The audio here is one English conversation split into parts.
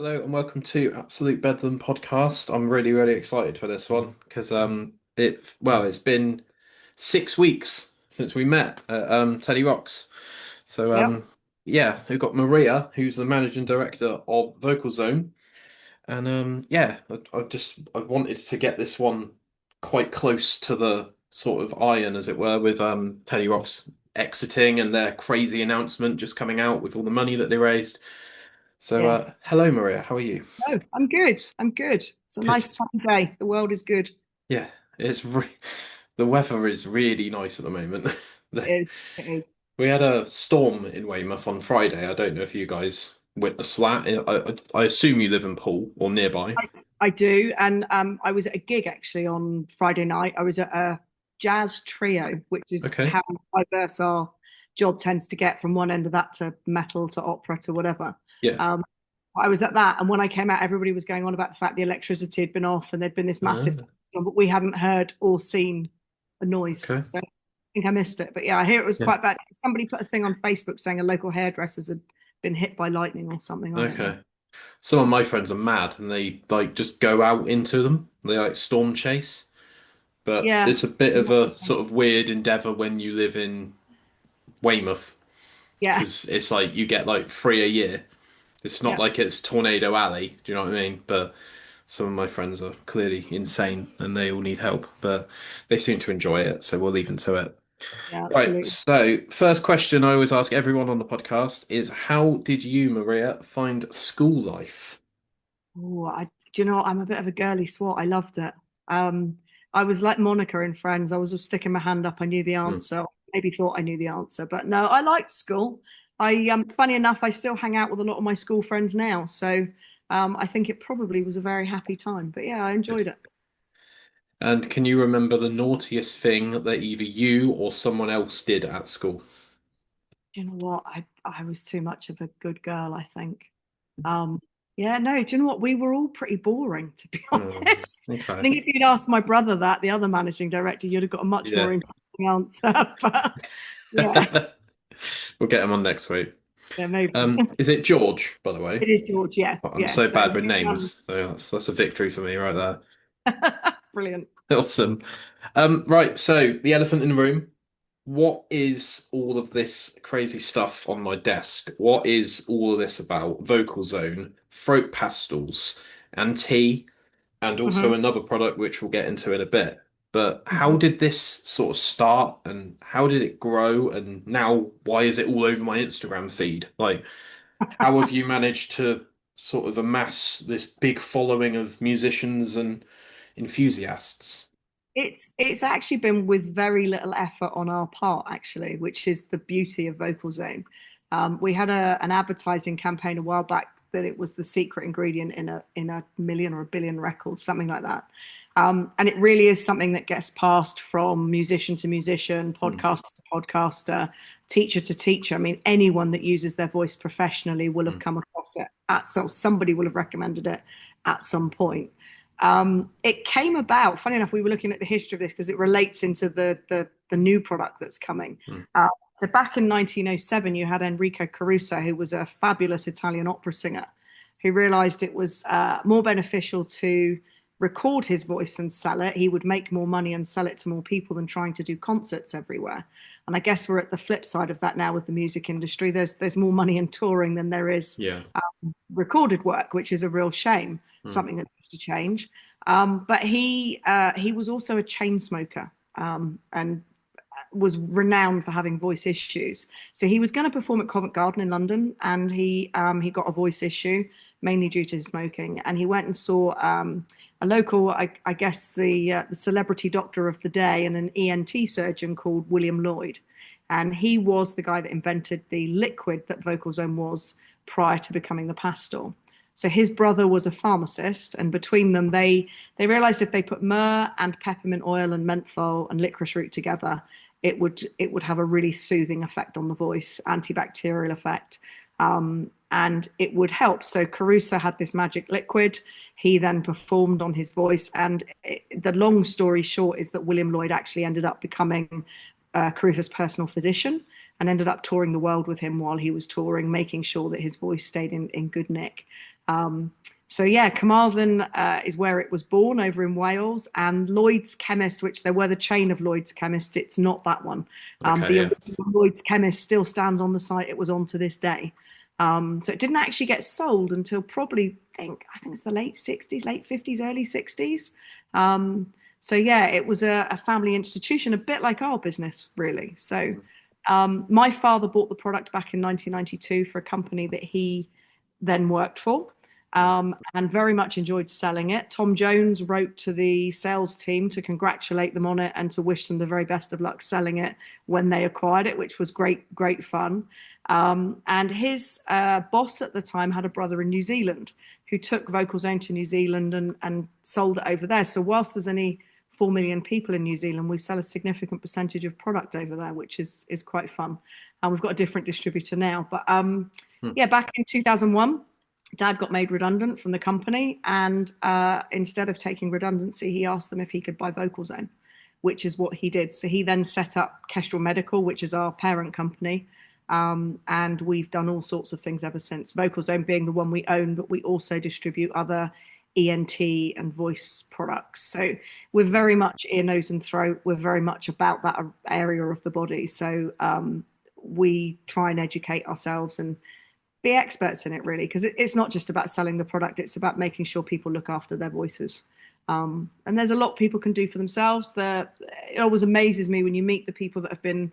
Hello and welcome to Absolute Bedlam podcast. I'm really, really excited for this one because it's been 6 weeks since we met at Teddy Rocks. So Yep. yeah, we've got Maria, who's the managing director of Vocal Zone, and I wanted to get this one quite close to the sort of iron, as it were, with Teddy Rocks exiting and their crazy announcement just coming out with all the money that they raised. So Yeah. hello Maria, how are you? No, I'm good. I'm good. It's a Good. nice sunny day. The world is good. Yeah, the weather is really nice at the moment. It is. It is. We had a storm in Weymouth on Friday. I don't know if you guys witnessed that. I assume you live in Poole or nearby. I do. And I was at a gig actually on Friday night. I was at a jazz trio, which is Okay. how diverse our job tends to get from one end of that to metal to opera to whatever. Yeah. Um, I was at that, and when I came out, everybody was going on about the fact the electricity had been off and there'd been this massive Ah, thunderstorm, but we hadn't heard or seen a noise. okay. So I think I missed it. But yeah, I hear it was Yeah. quite bad. Somebody put a thing on Facebook saying a local hairdresser's had been hit by lightning or something. I don't know. Okay. Some of my friends are mad and they like just go out into them. They like storm chase. But Yeah. it's a bit of a sort of weird endeavor when you live in Weymouth Yeah. because it's like you get like three a year. It's not Yeah. like it's Tornado Alley. Do you know what I mean? But some of my friends are clearly insane and they all need help, but they seem to enjoy it, so we'll leave them to it. Yeah, Right, absolutely. so first question I always ask everyone on the podcast is how did you, Maria, find school life? Oh, do you know what? I'm a bit of a girly swat. I loved it. Um, I was like Monica in Friends. I was just sticking my hand up. I knew the Hmm, answer. Maybe thought I knew the answer, but no, I liked school. Funny enough, I still hang out with a lot of my school friends now. So, I think it probably was a very happy time. But yeah, I good. enjoyed it. And can you remember the naughtiest thing that either you or someone else did at school? Do you know what? I was too much of a good girl, I think. Um, yeah, no, do you know what? We were all pretty boring, to be Oh, honest. I okay. think if you'd asked my brother that, the other managing director, you'd have got a much more Yeah. interesting answer. But yeah, We'll get him on next week. yeah, maybe. Is it George, by the way? It is George, yeah, I'm yeah. so So bad with names, so that's a victory for me right there. brilliant. Awesome. Right, so the elephant in the room. What is all of this crazy stuff on my desk? What is all of this about? Vocal zone, throat pastels, and tea, and also Hmm. another product which we'll get into in a bit. But how Hmm. did this sort of start and how did it grow? And now why is it all over my Instagram feed? Like, how have you managed to sort of amass this big following of musicians and enthusiasts? It's actually been with very little effort on our part, actually, which is the beauty of Vocal Zone. We had an advertising campaign a while back that it was the secret ingredient in a million or a billion records, something like that. And it really is something that gets passed from musician to musician, Hmm. podcaster to podcaster, teacher to teacher. I mean, anyone that uses their voice professionally will have Hmm. come across it so somebody will have recommended it at some point. It came about, funny enough, we were looking at the history of this because it relates into the new product that's coming. Hmm. So back in 1907, you had Enrico Caruso, who was a fabulous Italian opera singer, who realized it was more beneficial to record his voice and sell it. He would make more money and sell it to more people than trying to do concerts everywhere. And I guess we're at the flip side of that now with the music industry. There's more money in touring than there is Yeah. recorded work, which is a real shame. Hmm. Something that needs to change. But he was also a chain smoker and was renowned for having voice issues. So he was going to perform at Covent Garden in London, and he got a voice issue mainly due to his smoking. And he went and saw a local, I guess the celebrity doctor of the day, and an ENT surgeon called William Lloyd. And he was the guy that invented the liquid that Vocalzone was prior to becoming the pastel. So his brother was a pharmacist, and between them, they realized if they put myrrh and peppermint oil and menthol and licorice root together, it would have a really soothing effect on the voice, antibacterial effect, and it would help. So Caruso had this magic liquid. He then performed on his voice, and the long story short is that William Lloyd actually ended up becoming Caruso's personal physician and ended up touring the world with him while he was touring, making sure that his voice stayed in good nick. So yeah, Carmarthen is where it was born over in Wales, and Lloyd's Chemist, which there were the chain of Lloyd's Chemists, it's not that one. Okay, The yeah. original Lloyd's Chemist still stands on the site it was on to this day. So it didn't actually get sold until probably I think it's the late 60s, late 50s, early 60s. So yeah, it was a family institution, a bit like our business, really. So my father bought the product back in 1992 for a company that he then worked for, and very much enjoyed selling it. Tom Jones wrote to the sales team to congratulate them on it and to wish them the very best of luck selling it when they acquired it, which was great, great fun. And his boss at the time had a brother in New Zealand who took Vocal Zone to New Zealand and sold it over there. So whilst there's only 4 million people in New Zealand, we sell a significant percentage of product over there, which is quite fun. And we've got a different distributor now. But Hmm. yeah, back in 2001, Dad got made redundant from the company, and instead of taking redundancy, he asked them if he could buy Vocal Zone, which is what he did. So he then set up Kestrel Medical, which is our parent company, and we've done all sorts of things ever since. Vocal Zone being the one we own, but we also distribute other ENT and voice products. So we're very much ear, nose, and throat. We're very much about that area of the body. So we try and educate ourselves and be experts in it, really, because it's not just about selling the product, it's about making sure people look after their voices. And there's a lot people can do for themselves. It always amazes me when you meet the people that have been,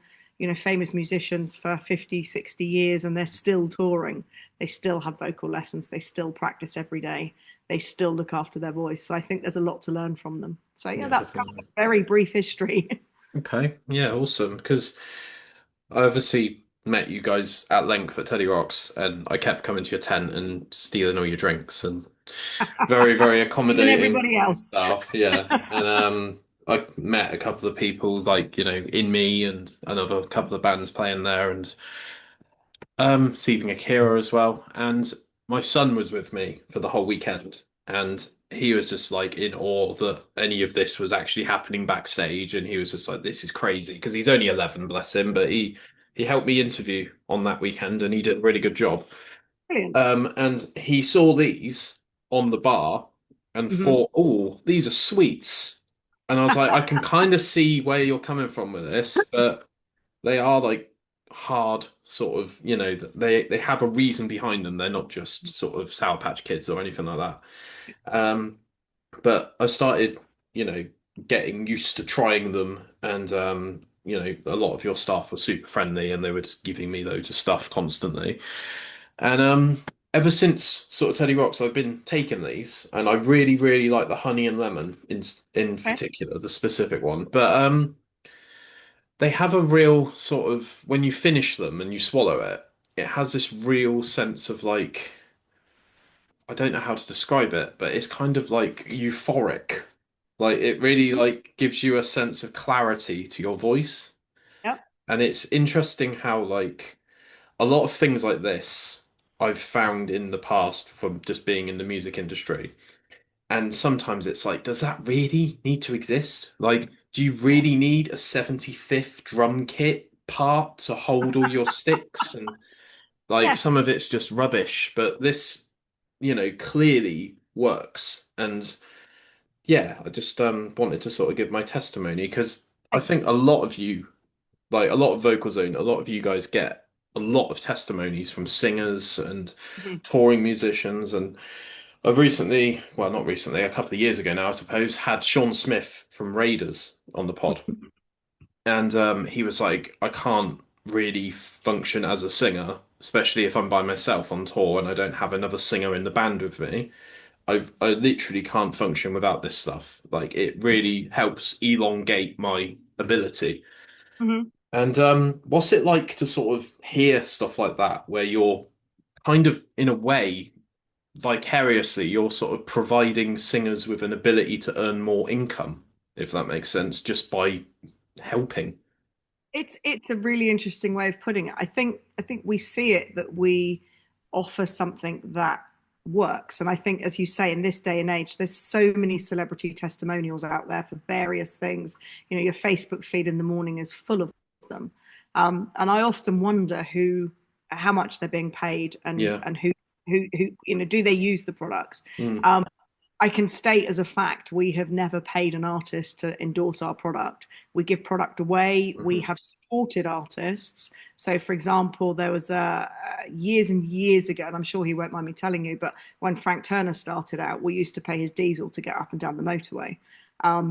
famous musicians for 50, 60 years and they're still touring. They still have vocal lessons. They still practice every day. They still look after their voice. So I think there's a lot to learn from them. So yeah, Yeah, that's kind of definitely. a very brief history. Okay, yeah, awesome. Because I obviously met you guys at length at Teddy Rocks, and I kept coming to your tent and stealing all your drinks and very, very You and accommodating everybody else. staff. Yeah, and I met a couple of people like in me and another couple of bands playing there, and Stephen Akira as well. And my son was with me for the whole weekend, and he was just like in awe that any of this was actually happening backstage, and he was just like, "This is crazy," because he's only 11, bless him, but he helped me interview on that weekend, and he did a really good job. Brilliant. And he saw these on the bar and Hmm. thought, "Oh, these are sweets." And I was like, "I can kind of see where you're coming from with this, but." They are like hard sort of, they have a reason behind them. They're not just sort of Sour Patch Kids or anything like that. Um, but I started, you know, getting used to trying them, and a lot of your staff were super friendly, and they were just giving me loads of stuff constantly. And ever since sort of Teddy Rocks, I've been taking these, and I really, really like the honey and lemon in Okay. particular, the specific one. But they have a real sort of when you finish them and you swallow it, it has this real sense of like I don't know how to describe it, but it's kind of like euphoric. Like it really like gives you a sense of clarity to your voice. Yep. And it's interesting how like a lot of things like this I've found in the past from just being in the music industry. And sometimes it's like, does that really need to exist? Like, do you really need a 75th drum kit part to hold all your sticks? And like Yeah. some of it's just rubbish, but this, clearly works. And yeah, I just wanted to sort of give my testimony because I Thank think a lot of you, like a lot of Vocal Zone, a lot of you guys get a lot of testimonies from singers and you. touring musicians and I've recently, well, not recently, a couple of years ago now, I suppose, had Sean Smith from Raiders on the pod. And he was like, I can't really function as a singer, especially if I'm by myself on tour and I don't have another singer in the band with me. I literally can't function without this stuff. Like, it really helps elongate my ability. Mhm. And what's it like to sort of hear stuff like that, where you're kind of, in a way, vicariously you're sort of providing singers with an ability to earn more income, if that makes sense, just by helping. It's a really interesting way of putting it. I think we see it that we offer something that works. And I think, as you say, in this day and age, there's so many celebrity testimonials out there for various things. Your Facebook feed in the morning is full of them. And I often wonder how much they're being paid, and Yeah. and who's who do they use the products? Mm. Um, I can state as a fact we have never paid an artist to endorse our product. We give product away. We Hmm. have supported artists. So, for example, there was years and years ago, and I'm sure he won't mind me telling you, but when Frank Turner started out, we used to pay his diesel to get up and down the motorway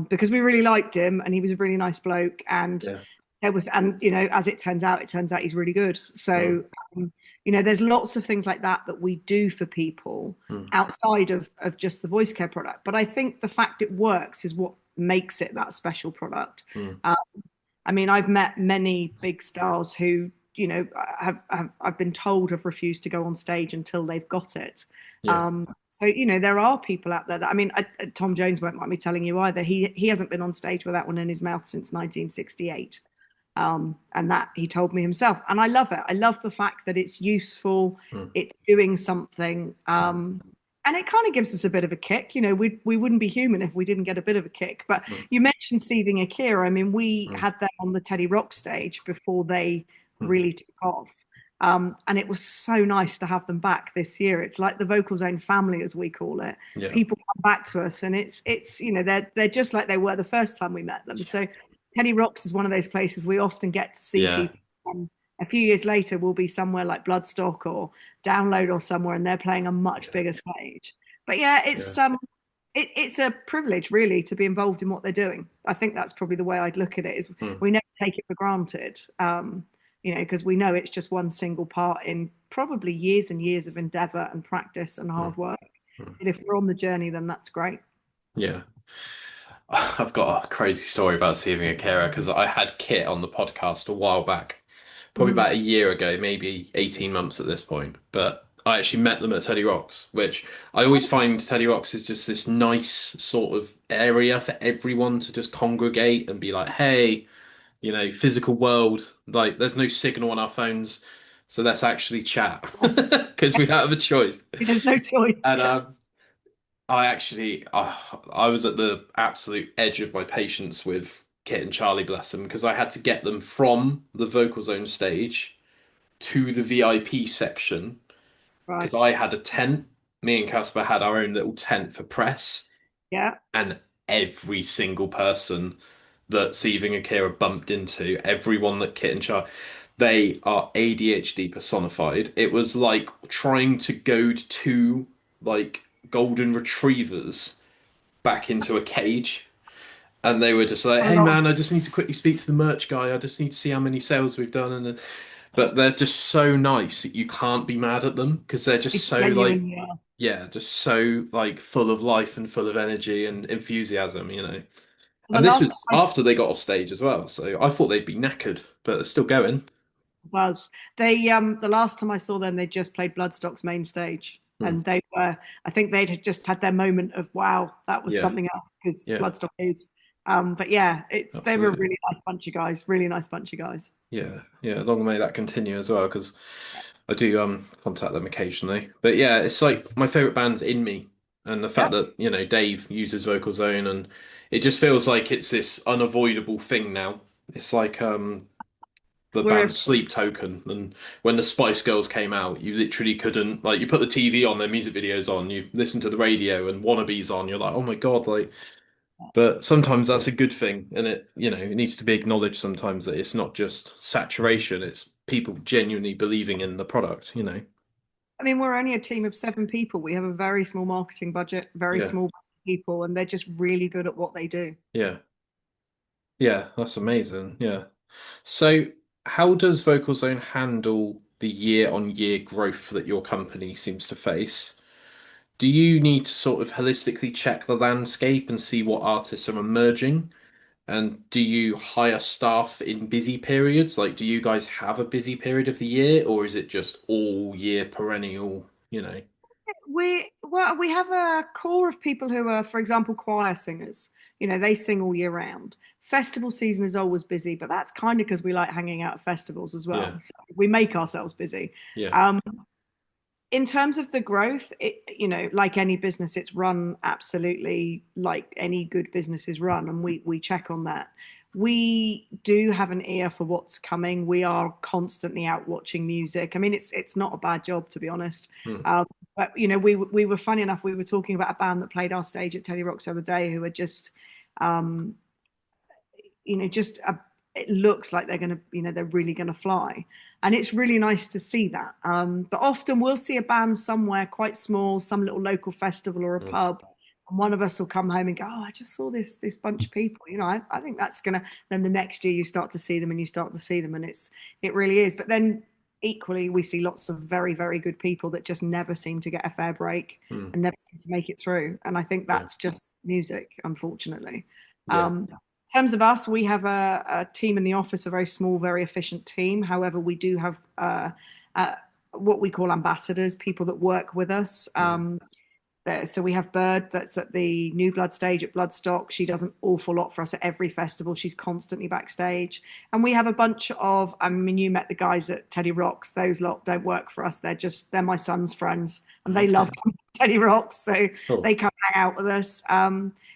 because we really liked him and he was a really nice bloke. And Yeah. as it turns out he's really good. Mm. So, there's lots of things like that that we do for people Mm. outside of just the voice care product. But I think the fact it works is what makes it that special product. Mm. Uh, I mean, I've met many big stars who, I've been told have refused to go on stage until they've got it. Yeah. So, there are people out there that, I mean, Tom Jones won't mind me telling you either. He hasn't been on stage with that one in his mouth since 1968. And that he told me himself. And I love it. I love the fact that it's useful, Mm. it's doing something. Mm. And it kind of gives us a bit of a kick. We wouldn't be human if we didn't get a bit of a kick. But Mm. you mentioned Seething Akira. I mean, we Mm. had them on the Teddy Rock stage before they Mm. really took off. And it was so nice to have them back this year. It's like the Vocal Zone family, as we call it. Yeah. People come back to us, and it's they're just like they were the first time we met them. So Teddy Rocks is one of those places we often get to see Yeah. people. And a few years later, we'll be somewhere like Bloodstock or Download or somewhere, and they're playing a much Yeah. bigger stage. But yeah, Yeah. it's a privilege really to be involved in what they're doing. I think that's probably the way I'd look at it. Is Mm. we never take it for granted, because we know it's just one single part in probably years and years of endeavor and practice and hard Mm. work. Mm. And if we're on the journey, then that's great. Yeah. I've got a crazy story about Seething Akira because I had Kit on the podcast a while back, probably Mm. about a year ago, maybe 18 months at this point. But I actually met them at Teddy Rocks, which I always find Teddy Rocks is just this nice sort of area for everyone to just congregate and be like, hey, physical world, like there's no signal on our phones, so let's actually chat because we don't have a choice. There's no choice. And Yeah. I was at the absolute edge of my patience with Kit and Charlie, bless them, because I had to get them from the Vocal Zone stage to the VIP section Right. because I had a tent. Me and Casper had our own little tent for press, Yeah. and every single person that Seething Akira bumped into, everyone that Kit and Charlie, they are ADHD personified. It was like trying to goad two like golden retrievers back into a cage. And they were just like, A "Hey lot of man, I just need to quickly speak to the merch guy. I just need to see how many sales we've done." But they're just so nice that you can't be mad at them because they're just it's so like, genuine. Yeah. yeah, just so like full of life and full of energy and enthusiasm. The And this last was time after they got off stage as well, so I thought they'd be knackered, but they're still going. was the last time I saw them, they just played Bloodstock's main stage, Hmm. and they were. I think they'd had just had their moment of wow, that was Yeah, something else because yeah, Bloodstock is. But yeah, they were a absolutely. really nice bunch of guys. Really nice bunch of guys. Yeah, yeah. Long may that continue as well, because I do contact them occasionally. But yeah, it's like my favorite band's In Me, and the fact Yep, that Dave uses Vocal Zone, and it just feels like it's this unavoidable thing now. It's like the we're band Sleep Token, and when the Spice Girls came out, you literally couldn't like you put the TV on, their music videos on, you listen to the radio, and Wannabes on, you're like, oh my God, like. But sometimes that's a good thing, and it needs to be acknowledged sometimes that it's not just saturation, it's people genuinely believing in the product. I mean, we're only a team of 7 people. We have a very small marketing budget, very Yeah, small people, and they're just really good at what they do. yeah, yeah, that's amazing. Yeah. So, how does VocalZone handle the year-on-year growth that your company seems to face? Do you need to sort of holistically check the landscape and see what artists are emerging? And do you hire staff in busy periods? Like, do you guys have a busy period of the year, or is it just all year perennial? We have a core of people who are, for example, choir singers. They sing all year round. Festival season is always busy, but that's kind of because we like hanging out at festivals as well. Yeah, So we make ourselves busy. yeah, Um, in terms of the growth, like any business, it's run absolutely like any good business is run, and we check on that. we do have an ear for what's coming. We are constantly out watching music. I mean, it's not a bad job, to be honest. Hmm. But we were funny enough. We were talking about a band that played our stage at Teddy Rocks the other day, who are just um, just it looks like they're gonna, they're really gonna fly, and it's really nice to see that. But often we'll see a band somewhere quite small, some little local festival or a Hmm. pub, and one of us will come home and go, "Oh, I just saw this bunch of people." I think that's gonna. Then the next year you start to see them, and you start to see them, and it really is. But then equally, we see lots of very very good people that just never seem to get a fair break Hmm. and never seem to make it through. And I think Yeah. that's just music, unfortunately. Yeah. In terms of us, we have a team in the office, a very small, very efficient team. However, we do have uh, what we call ambassadors, people that work with us. Hmm. So we have Bird that's at the New Blood stage at Bloodstock. She does an awful lot for us at every festival. She's constantly backstage. And we have a bunch of, I mean, you met the guys at Teddy Rocks. Those lot don't work for us. They're my son's friends and they love Okay. Teddy Rocks. So Cool. they come hang out with us.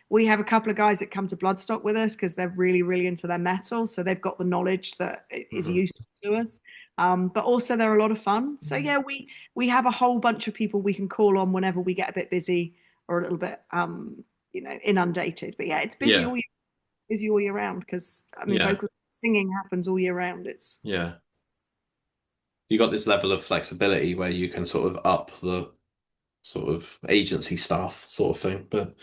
We have a couple of guys that come to Bloodstock with us because they're really, really into their metal. So they've got the knowledge that is Hmm. useful to us. But also they're a lot of fun. So yeah, we have a whole bunch of people we can call on whenever we get a bit busy or a little bit inundated. But yeah, it's Yeah. busy all year round because I mean Yeah. vocal singing happens all year round. It's Yeah. You got this level of flexibility where you can sort of up the sort of agency staff sort of thing. But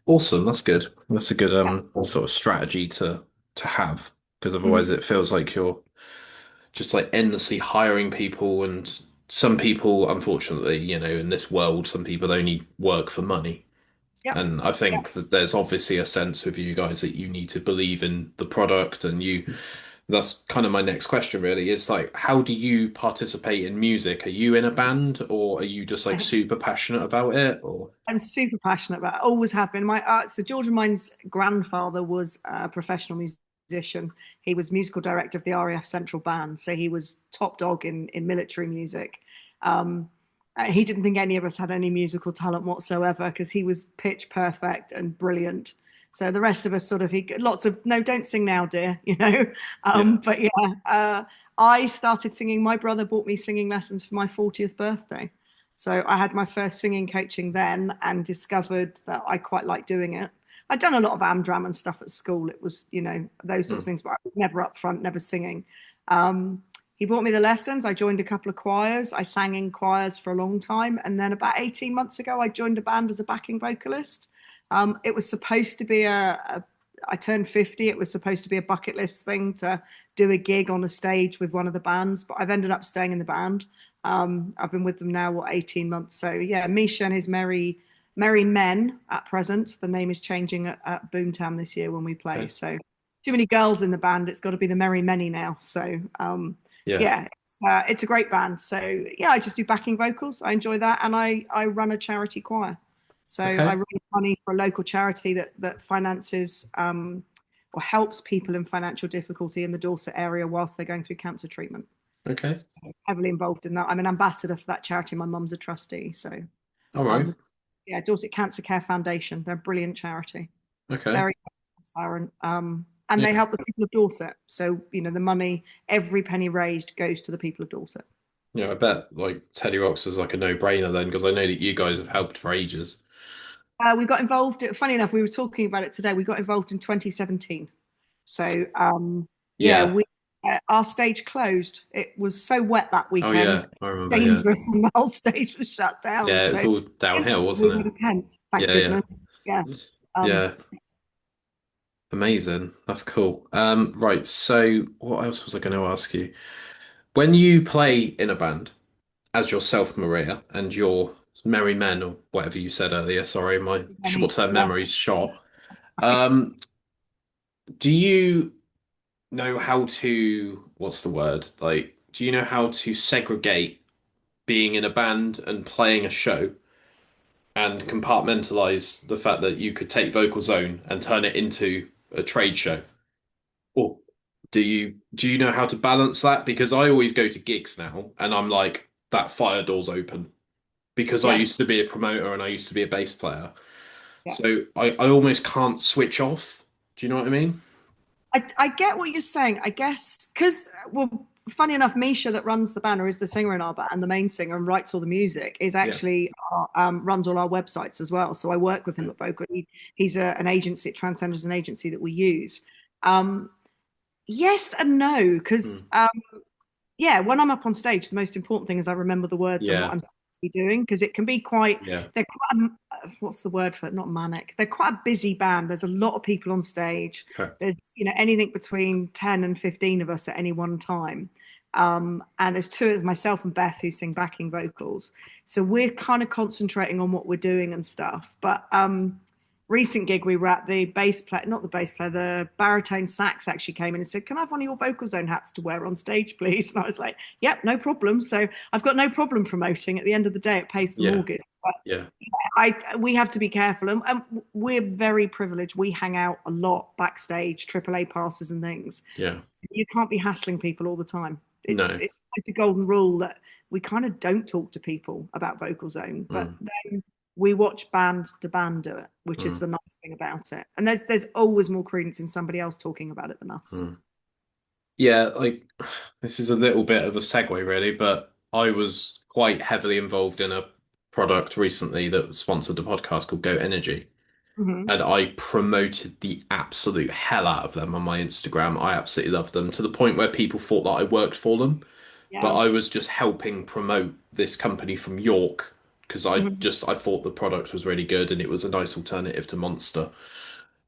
awesome, that's good. That's a good yeah. sort of strategy to have because otherwise Mhm. it feels like you're just like endlessly hiring people and some people, unfortunately, in this world, some people only work for money. Yep. And I think that there's obviously a sense with you guys that you need to believe in the product and that's kind of my next question really is like how do you participate in music? Are you in a band or are you just like super passionate about it or I'm super passionate about it. Always have been. So George and mine's grandfather was a professional musician. He was musical director of the RAF Central Band, so he was top dog in military music. Um, he didn't think any of us had any musical talent whatsoever because he was pitch perfect and brilliant. So the rest of us sort of he lots of no, don't sing now, dear, you know. yeah. But yeah, I started singing. My brother bought me singing lessons for my 40th birthday. So I had my first singing coaching then and discovered that I quite like doing it. I'd done a lot of Amdram and stuff at school. It was, those sorts of Mm. things, but I was never up front, never singing. He bought me the lessons. I joined a couple of choirs. I sang in choirs for a long time. And then about 18 months ago, I joined a band as a backing vocalist. It was supposed to be I turned 50. It was supposed to be a bucket list thing to do a gig on a stage with one of the bands, but I've ended up staying in the band. I've been with them now, 18 months. So yeah, Misha and his Merry Men at present. The name is changing at Boomtown this year when we play. Okay. So too many girls in the band. It's got to be the Merry Many now. So Yeah. yeah, it's a great band. So yeah, I just do backing vocals. I enjoy that, and I run a charity choir. So I Okay. raise money for a local charity that finances or helps people in financial difficulty in the Dorset area whilst they're going through cancer treatment. Okay. So heavily involved in that. I'm an ambassador for that charity. My mum's a trustee. So All right. um, yeah, Dorset Cancer Care Foundation. They're a brilliant charity, Okay. very transparent. And they Yeah. help the people of Dorset. So, the money, every penny raised goes to the people of Dorset. Yeah, I bet like Teddy Rocks was like a no-brainer then because I know that you guys have helped for ages. We got involved, funny enough, we were talking about it today. We got involved in 2017. So, yeah, Yeah. our stage closed. It was so wet that Oh weekend, yeah, I remember, yeah. dangerous, and the whole stage was shut down. Yeah, it was So, all downhill, instantly wasn't with it? a tent, thank Yeah, yeah. goodness. Yeah. Um, Yeah. Amazing. That's cool. Right, so what else was I going to ask you? When you play in a band as yourself, Maria, and your merry men or whatever you said earlier, sorry, my short-term yeah. memory's shot. Um, do you know how to, what's the word? Like, do you know how to segregate being in a band and playing a show and compartmentalize the fact that you could take Vocal Zone and turn it into a trade show? Or do you know how to balance that? Because I always go to gigs now and I'm like, that fire door's open. Because I Yeah. used to be a promoter and I used to be a bass player. Yeah. So I almost can't switch off. Do you know what I mean? I get what you're saying. I guess because, well, funny enough, Misha that runs the banner is the singer in our band, the main singer, and writes all the music. Is Yeah. actually runs all our websites as well. So I work with him at Vocal. He's an agency, Transcend is an agency that we use. Um, yes and no, because Mm. yeah, when I'm up on stage, the most important thing is I remember the words and what Yeah. I'm supposed to be doing because it can be quite, Yeah. they're quite, what's the word for it? Not manic. They're quite a busy band. There's a lot of people on stage. Correct. There's, anything between 10 and 15 of us at any one time. And there's two of myself and Beth who sing backing vocals. So we're kind of concentrating on what we're doing and stuff. But recent gig we were at, the bass player, not the bass player, the baritone sax actually came in and said, "Can I have one of your Vocal Zone hats to wear on stage, please?" And I was like, "Yep, no problem." So I've got no problem promoting. At the end of the day, it pays the Yeah. mortgage. But Yeah. we have to be careful, and we're very privileged. We hang out a lot backstage, AAA passes and things. Yeah. You can't be hassling people all the time. No. It's a golden rule that we kind of don't talk to people about Vocal Zone, but Mm. then we watch band to band do it, which is Mm. the nice thing about it. And there's always more credence in somebody else talking about it than us. Mm. Yeah, like this is a little bit of a segue really, but I was quite heavily involved in a product recently that sponsored the podcast called Go Energy. Hmm. And I promoted the absolute hell out of them on my Instagram. I absolutely loved them to the point where people thought that I worked for them, but Yeah. I was just helping promote this company from York because Hmm. I thought the product was really good and it was a nice alternative to Monster.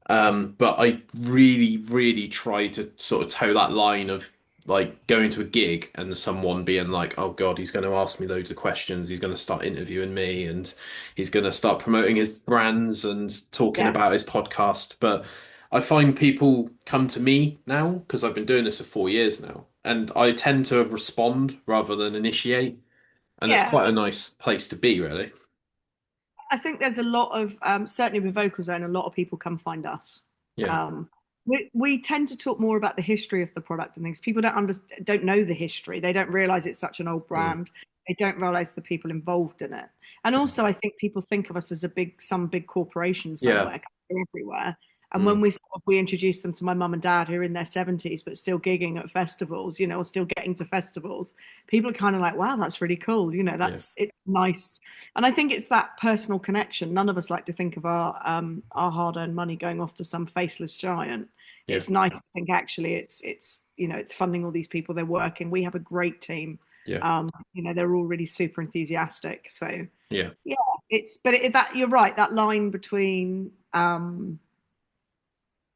But I really, really try to sort of toe that line of like going to a gig and someone being like, "Oh God, he's going to ask me loads of questions. He's going to start interviewing me, and he's going to start promoting his brands and talking Yeah. about his podcast." But I find people come to me now because I've been doing this for 4 years now, and I tend to respond rather than initiate, and it's Yeah. quite a nice place to be, really. I think there's a lot of certainly with Vocal Zone, a lot of people come find us. Yeah. Um, we tend to talk more about the history of the product and things. People don't know the history. They don't realize it's such an old Mm. brand. They don't realize the people involved in it. And also, I think people think of us as some big corporation Yeah. somewhere, everywhere. And when Mm. we introduced them to my mum and dad, who are in their 70s but still gigging at festivals, or still getting to festivals, people are kind of like, "Wow, that's really cool." Yeah. It's nice, and I think it's that personal connection. None of us like to think of our hard-earned money going off to some faceless giant. Yeah. It's nice to think actually it's funding all these people. They're working. We have a great team. Yeah. They're all really super enthusiastic. So Yeah. yeah, that you're right. That line between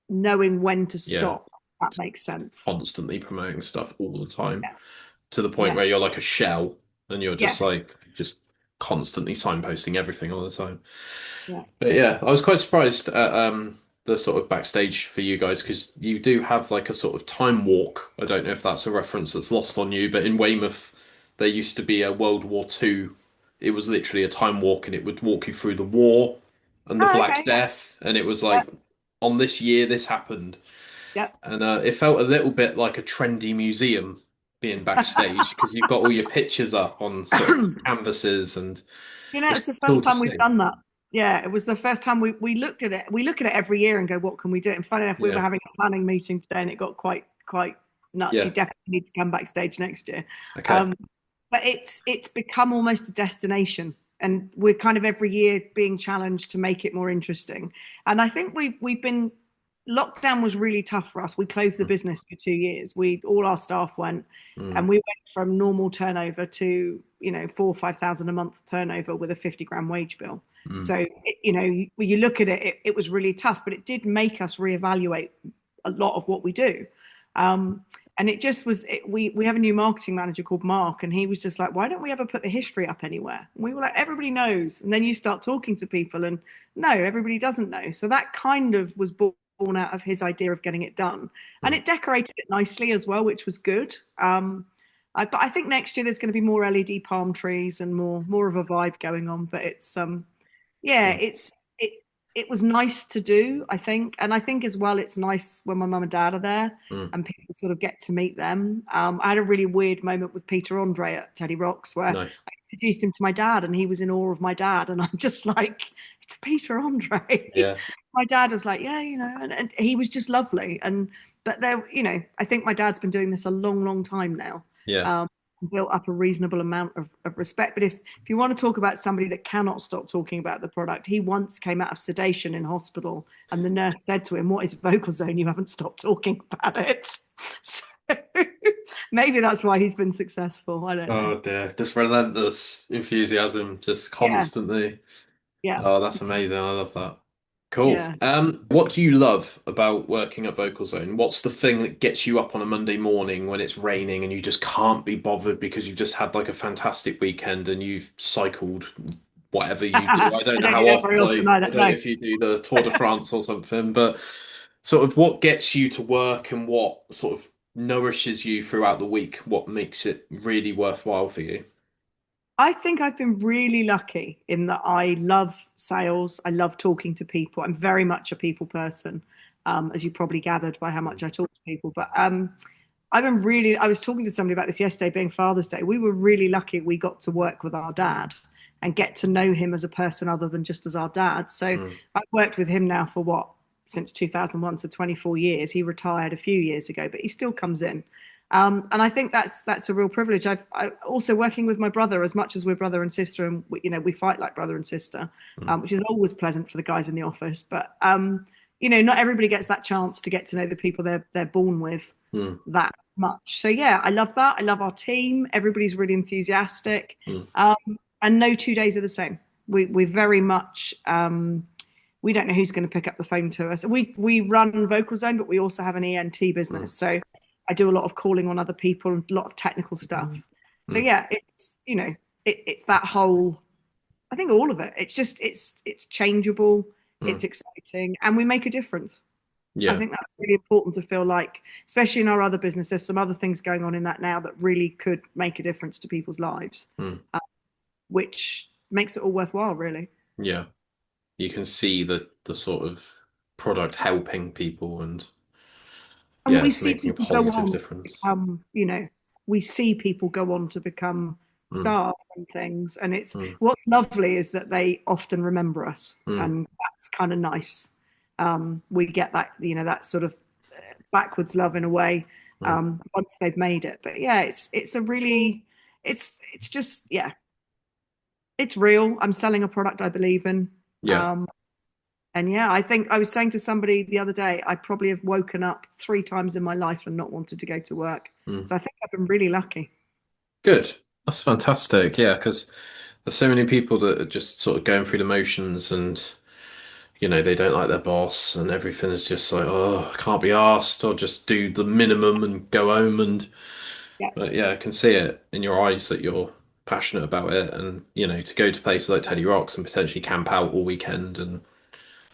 knowing when to Yeah. stop, that makes sense. Constantly promoting stuff all the time Yeah, to the point yeah, where you're like a shell and you're yeah, just constantly signposting everything all the time. yeah. But yeah, I was quite surprised at the sort of backstage for you guys because you do have like a sort of time walk. I don't know if that's a reference that's lost on you, but in Weymouth there used to be a World War II. It was literally a time walk and it would walk you through the war and the Oh, Black okay. Yeah, Death and it was yeah, like on this year this happened. yeah. And it felt a little bit like a trendy museum being backstage because you've got all your pictures up on sort of canvases and it's It's the cool first to time we've see. done that. Yeah, it was the first time we looked at it. We look at it every year and go, what can we do? And funny enough, we were Yeah. having a planning meeting today and it got quite nuts. You Yeah. definitely need to come backstage next year. Okay. Um, but it's become almost a destination. And we're kind of every year being challenged to make it more interesting. And I think we've been lockdown was really tough for us. We closed the Mm. business for 2 years. We all our staff went, Mm. and we went from normal turnover to 4 or 5 thousand a month turnover with a 50 grand wage bill. Mm. So when you look at it, it was really tough, but it did make us reevaluate a lot of what we do. Um, and it just was we have a new marketing manager called Mark, and he was just like, why don't we ever put the history up anywhere? And we were like, everybody knows. And then you start talking to people and no, everybody doesn't know. So that kind of was born out of his idea of getting it done. And Mm. it decorated it nicely as well, which was good. But I think next year there's going to be more LED palm trees and more of a vibe going on. But it's yeah, Mm. it was nice to do, I think. And I think as well it's nice when my mum and dad are there Mm. and people sort of get to meet them. I had a really weird moment with Peter Andre at Teddy Rocks where Nice. I introduced him to my dad and he was in awe of my dad. And I'm just like, it's Peter Andre. Yeah. My dad was like, yeah, and he was just lovely. And But there, I think my dad's been doing this a long, long time now. Yeah. Um, Built up a reasonable amount of respect. But if you want to talk about somebody that cannot stop talking about the product, he once came out of sedation in hospital, and the nurse said to him, "What is vocal zone? You haven't stopped talking about it." So maybe that's why he's been successful. I don't know. Oh dear, just relentless enthusiasm, just Yeah, constantly. yeah, Oh, that's amazing. I love that. Cool. yeah. What do you love about working at Vocal Zone? What's the thing that gets you up on a Monday morning when it's raining and you just can't be bothered because you've just had like a fantastic weekend and you've cycled whatever you do? I don't I know don't how do that often, very often like, I either. don't know No. if you do the Tour de France or something, but sort of what gets you to work and what sort of nourishes you throughout the week? What makes it really worthwhile for you? I think I've been really lucky in that I love sales. I love talking to people. I'm very much a people person, as you probably gathered by how Mm, much I talk to people. But I was talking to somebody about this yesterday, being Father's Day. We were really lucky we got to work with our dad and get to know him as a person other than just as our dad. So mm, I've worked with him now for what, since 2001, so 24 years. He retired a few years ago, but he still comes in. And I think that's a real privilege. I also working with my brother, as much as we're brother and sister, and we fight like brother and sister, mm, which is always pleasant for the guys in the office. But not everybody gets that chance to get to know the people they're born with mm, that much. So yeah, I love that. I love our team. Everybody's really enthusiastic, mm, um, and no 2 days are the same. We very much. We don't know who's going to pick up the phone to us. We run Vocal Zone, but we also have an ENT mm, business. So I do a lot of calling on other people and a lot of technical stuff. So mm. yeah, it's that whole. I think all of it. It's changeable. Mm. It's exciting, and we make a difference. I Yeah. think that's really important to feel like, especially in our other business, there's some other things going on in that now that really could make a difference to people's lives, Mm. which makes it all worthwhile, really. Yeah. You can see the sort of product helping people and And yeah, we it's see making a people go positive on to difference. become, we see people go on to become Mm. stars and things. And it's Mm. what's lovely is that they often remember us, Mm. and that's kind of nice. We get that, that sort of backwards love in a way, Mm. once they've made it. But yeah, it's a really, it's just, yeah, it's real. I'm selling a product I believe in. Yeah. Um, and yeah, I think I was saying to somebody the other day, I probably have woken up 3 times in my life and not wanted to go to work. Mm. So I think I've been really lucky. Good. That's fantastic. Yeah, because there's so many people that are just sort of going through the motions and they don't like their boss and everything is just like, oh, I can't be asked or just do the minimum and go home and Yeah. but yeah, I can see it in your eyes that you're passionate about it and to go to places like Teddy Rocks and potentially camp out all weekend and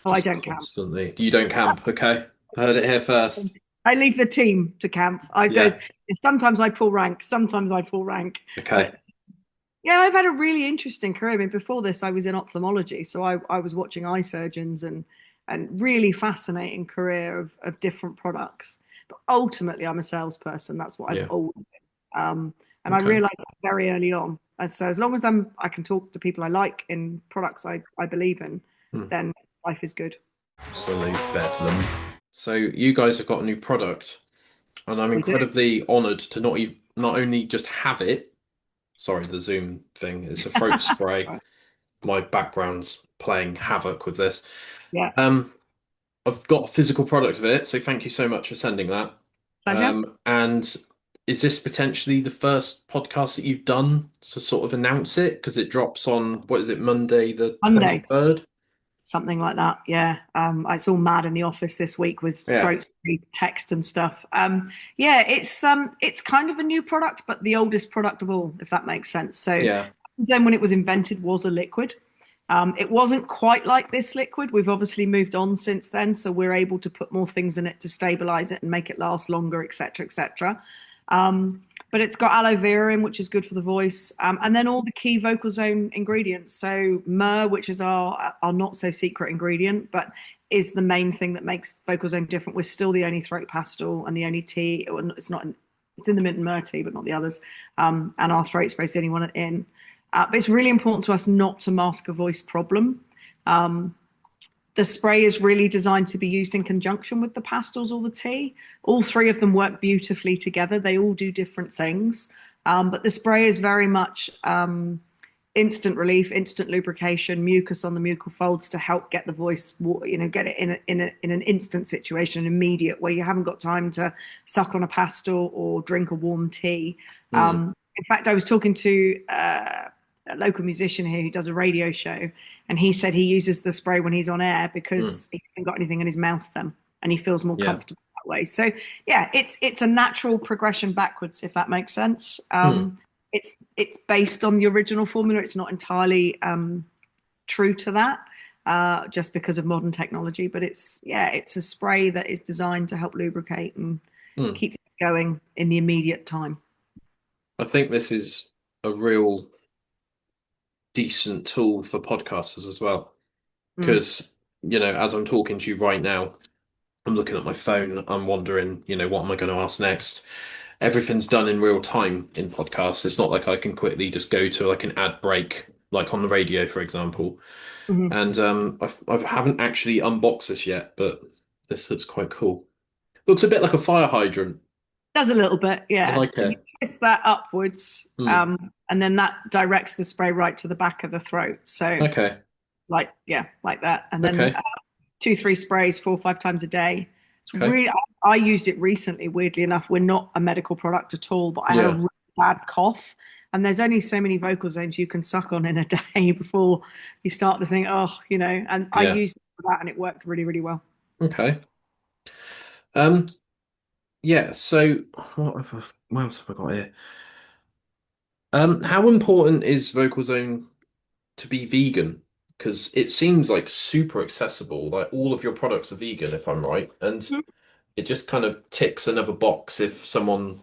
Oh, I just don't camp. constantly. You don't camp, okay? I heard it here first. I leave the team to camp. I don't. Yeah. Sometimes I pull rank. Sometimes I pull rank. Okay. But yeah, I've had a really interesting career. I mean, before this, I was in ophthalmology, so I was watching eye surgeons and really fascinating career of different products. But ultimately, I'm a salesperson. That's what I've Yeah. always been. And I Okay. realized that very early on. And so as long as I can talk to people I like in products I believe in, Hmm. then life is good. Absolute bedlam. So you guys have got a new product, and I'm We do. incredibly honoured to not only just have it. Sorry, the Zoom thing. It's a throat spray. Right. My background's playing havoc with this. Yeah. Um, I've got a physical product of it, so thank you so much for sending that. Pleasure. And is this potentially the first podcast that you've done to sort of announce it? Because it drops on, what is it, Monday the Monday. 23rd? Something like that. Yeah. It's all mad in the office this week with Yeah, throat text and stuff. Yeah, it's kind of a new product, but the oldest product of all, if that makes sense. So yeah, then when it was invented was a liquid. It wasn't quite like this liquid. We've obviously moved on since then, so we're able to put more things in it to stabilize it and make it last longer, etc., etc. But it's got aloe vera in, which is good for the voice, and then all the key vocal zone ingredients. So myrrh, which is our not so secret ingredient, but is the main thing that makes vocal zone different. We're still the only throat pastil and the only tea. It's not. It's in the mint and myrrh tea, but not the others. And our throat spray is the only one in. But it's really important to us not to mask a voice problem. The spray is really designed to be used in conjunction with the pastils or the tea. All three of them work beautifully together. They all do different things. But the spray is very much instant relief, instant lubrication, mucus on the mucal folds to help get the voice, get it in an instant situation, immediate, where you haven't got time to suck on a pastil or drink a warm tea. Mm, In fact, I was talking to a local musician here who does a radio show, and he said he uses the spray when he's on air mm, because he hasn't got anything in his mouth then, and he feels more yeah. comfortable that way. So yeah, it's a natural progression backwards, if that makes sense. Mm, It's based on the original formula. It's not entirely true to that, just because of modern technology. But it's a spray that is designed to help lubricate and mm. keep things going in the immediate time. I think this is a real decent tool for podcasters as well. Mm, Because, as I'm talking to you right now, I'm looking at my phone, I'm wondering, what am I going to ask next? Everything's done in real time in podcasts. It's not like I can quickly just go to like an ad break, like on the radio, for example. mhm. And I haven't actually unboxed this yet, but this looks quite cool. Looks a bit like a fire hydrant. Does a little bit, I yeah. like So you it. twist that upwards, Hmm. and then that directs the spray right to the back of the throat. So Okay. like that, and then Okay. two, three sprays 4 or 5 times a day. It's Okay. really, I used it recently, weirdly enough. We're not a medical product at all, but I had a Yeah. really bad cough. And there's only so many vocal zones you can suck on in a day before you start to think, oh, and I Yeah. used it for that and it worked really, really well. Okay. Um. Yeah. So what else have I got here? How important is Vocal Zone to be vegan? Because it seems like super accessible. Like all of your products are vegan, if I'm right, and it just kind of ticks another box if someone,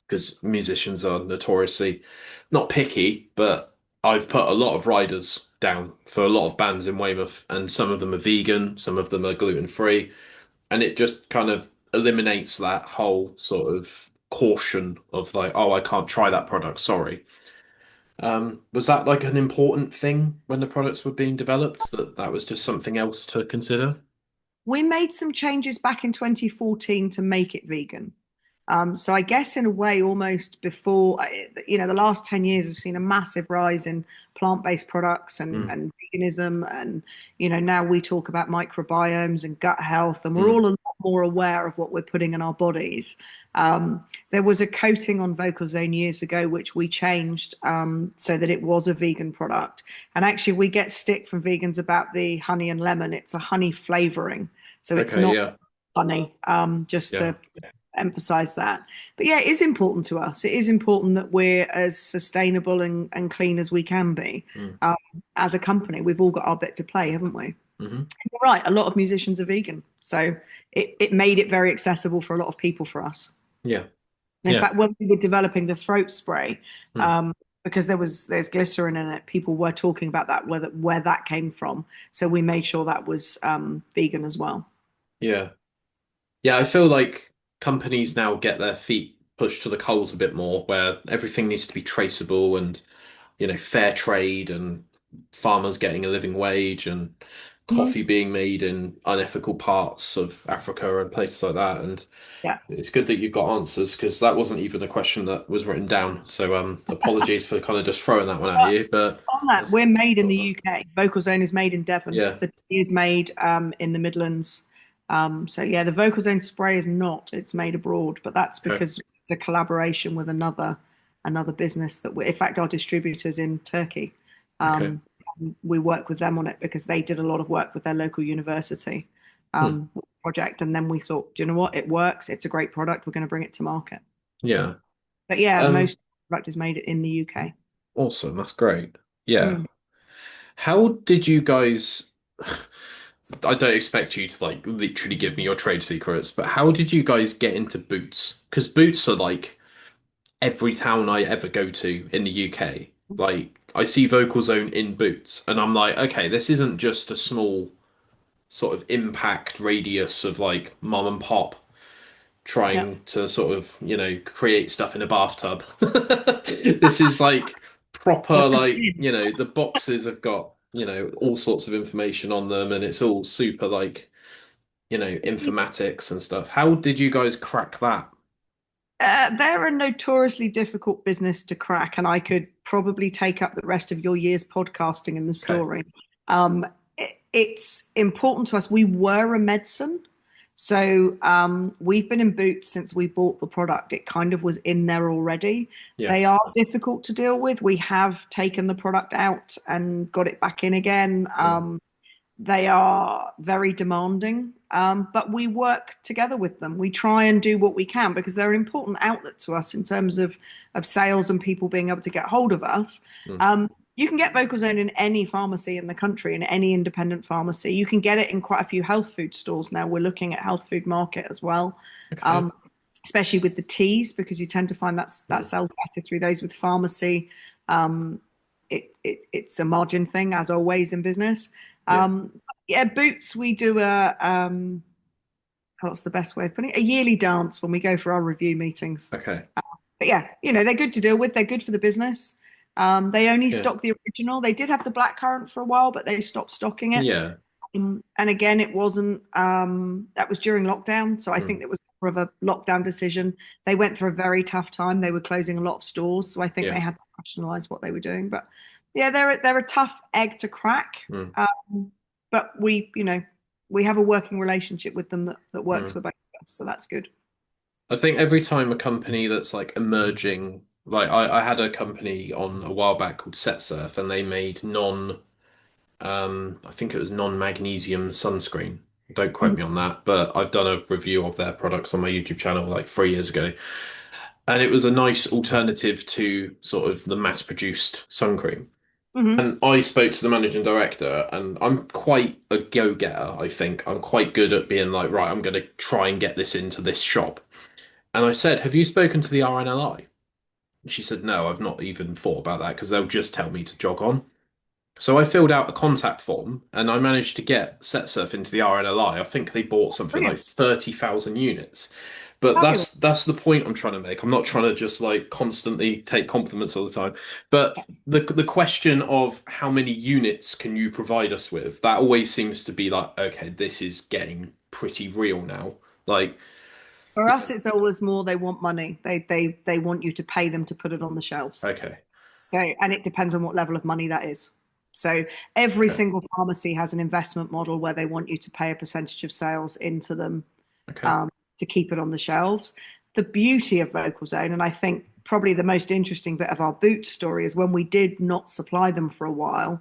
because musicians are notoriously not picky, but I've put a lot of riders down for a lot of bands in Weymouth, and some of them are vegan, some of them are gluten free, and it just kind of eliminates that whole sort of caution of like, oh, I can't try that product, sorry. Was that like an important thing when the products were being developed, that that was just something else to consider? We made some changes back in 2014 to make it vegan. So I guess in a way, almost before, the last 10 years have seen a massive rise in plant-based products Mm, and veganism. And, now we talk about microbiomes and gut health, and we're mm, all a lot more aware of what we're putting in our bodies. There was a coating on Vocal Zone years ago, which we changed so that it was a vegan product. And actually, we get stick from vegans about the honey and lemon. It's a honey flavoring. So it's okay, not yeah, honey, just yeah, to emphasize that. But yeah, it is important to us. It is important that we're as sustainable and clean as we can be. mm, Um, as a company, we've all got our bit to play, haven't we? hmm, You're right, a lot of musicians are vegan. So it made it very accessible for a lot of people for us. yeah, And in yeah, fact, when we were developing the throat spray, mm, um, because there's glycerin in it, people were talking about that, where that came from. So we made sure that was vegan as well. yeah. Yeah, I feel like companies now get their feet pushed to the coals a bit more, where everything needs to be traceable and, fair trade and farmers getting a living wage and Mhm. coffee being made in unethical parts of Africa and places like that. And Yeah. it's good that you've got answers because that wasn't even a question that was written down. So apologies for kind of just throwing that one at you, but On that, it's we're made in got the that. UK. Vocal Zone is made in Devon. Yeah. The tea is made in the Midlands. So yeah, the Vocal Zone spray is not. It's made abroad, but that's Okay. because it's a collaboration with another business that in fact, our distributors in Turkey. Okay. Um, we work with them on it because they did a lot of work with their local university Hmm. project, and then we thought, do you know what? It works. It's a great product. We're going to bring it to market. Yeah. But yeah, Um, most product is made in the UK. awesome. That's great. Yeah. Mm. How did you guys? I don't expect you to like literally give me your trade secrets, but how did you guys get into boots? Because boots are like every town I ever go to in the UK. Like I see Vocal Zone in boots, and I'm like, okay, this isn't just a small sort of impact radius of like mom and pop Yeah. trying to sort of, create stuff in a bathtub. This is like proper, Well, like, the boxes have got, all sorts of information on them, and it's all super like, informatics and stuff. How did you guys crack that? They're a notoriously difficult business to crack, and I could probably take up the rest of your year's podcasting in the Okay. story. It's important to us. We were a medicine, so we've been in boots since we bought the product. It kind of was in there already. Yeah. They are difficult to deal with. We have taken the product out and got it back in again. Mm. They are very demanding, but we work together with them. We try and do what we can because they're an important outlet to us in terms of sales and people being able to get hold of us. Mm. You can get Vocalzone in any pharmacy in the country, in any independent pharmacy. You can get it in quite a few health food stores now. We're looking at health food market as well, Okay. um, especially with the teas because you tend to find that Mm. sells better through those with pharmacy. Um, it's a margin thing as always in business. Yeah. Yeah, Boots, we do what's the best way of putting it? A yearly dance when we go for our review meetings. Okay. But yeah, they're good to deal with. They're good for the business. They only Yeah. stock the original. They did have the blackcurrant for a while, but they stopped stocking it. Yeah. And again, it wasn't, that was during lockdown. So I Mm. think it was more of a lockdown decision. They went through a very tough time. They were closing a lot of stores. So I think Yeah. they had to rationalize what they were doing. But yeah, they're a tough egg to crack. Mm. But we have a working relationship with them that works Mm. for both of us. So that's good. I think every time a company that's like emerging, like I had a company on a while back called Set Surf, and they made I think it was non-magnesium sunscreen. Don't quote me on that, but I've done a review of their products on my YouTube channel like 3 years ago. And it was a nice alternative to sort of the mass-produced sun cream. Mm-hmm. And I spoke to the managing director, and I'm quite a go-getter, I think. I'm quite good at being like, right, I'm going to try and get this into this shop. And I said, have you spoken to the RNLI? And she said, no, I've not even thought about that because they'll just tell me to jog on. So I filled out a contact form and I managed to get SetSurf into the RNLI. I think they bought something like Brilliant. 30,000 units. But Fabulous. that's the point I'm trying to make. I'm not trying to just like constantly take compliments all the time. But the question of how many units can you provide us with, that always seems to be like, okay, this is getting pretty real now. Like, For us, it's always more they want money. They want you to pay them to put it on the shelves. okay, So, and it depends on what level of money that is. So every okay, single pharmacy has an investment model where they want you to pay a percentage of sales into them okay. um, to keep it on the shelves. The beauty of Vocalzone, and I think probably the most interesting bit of our boot story is when we did not supply them for a while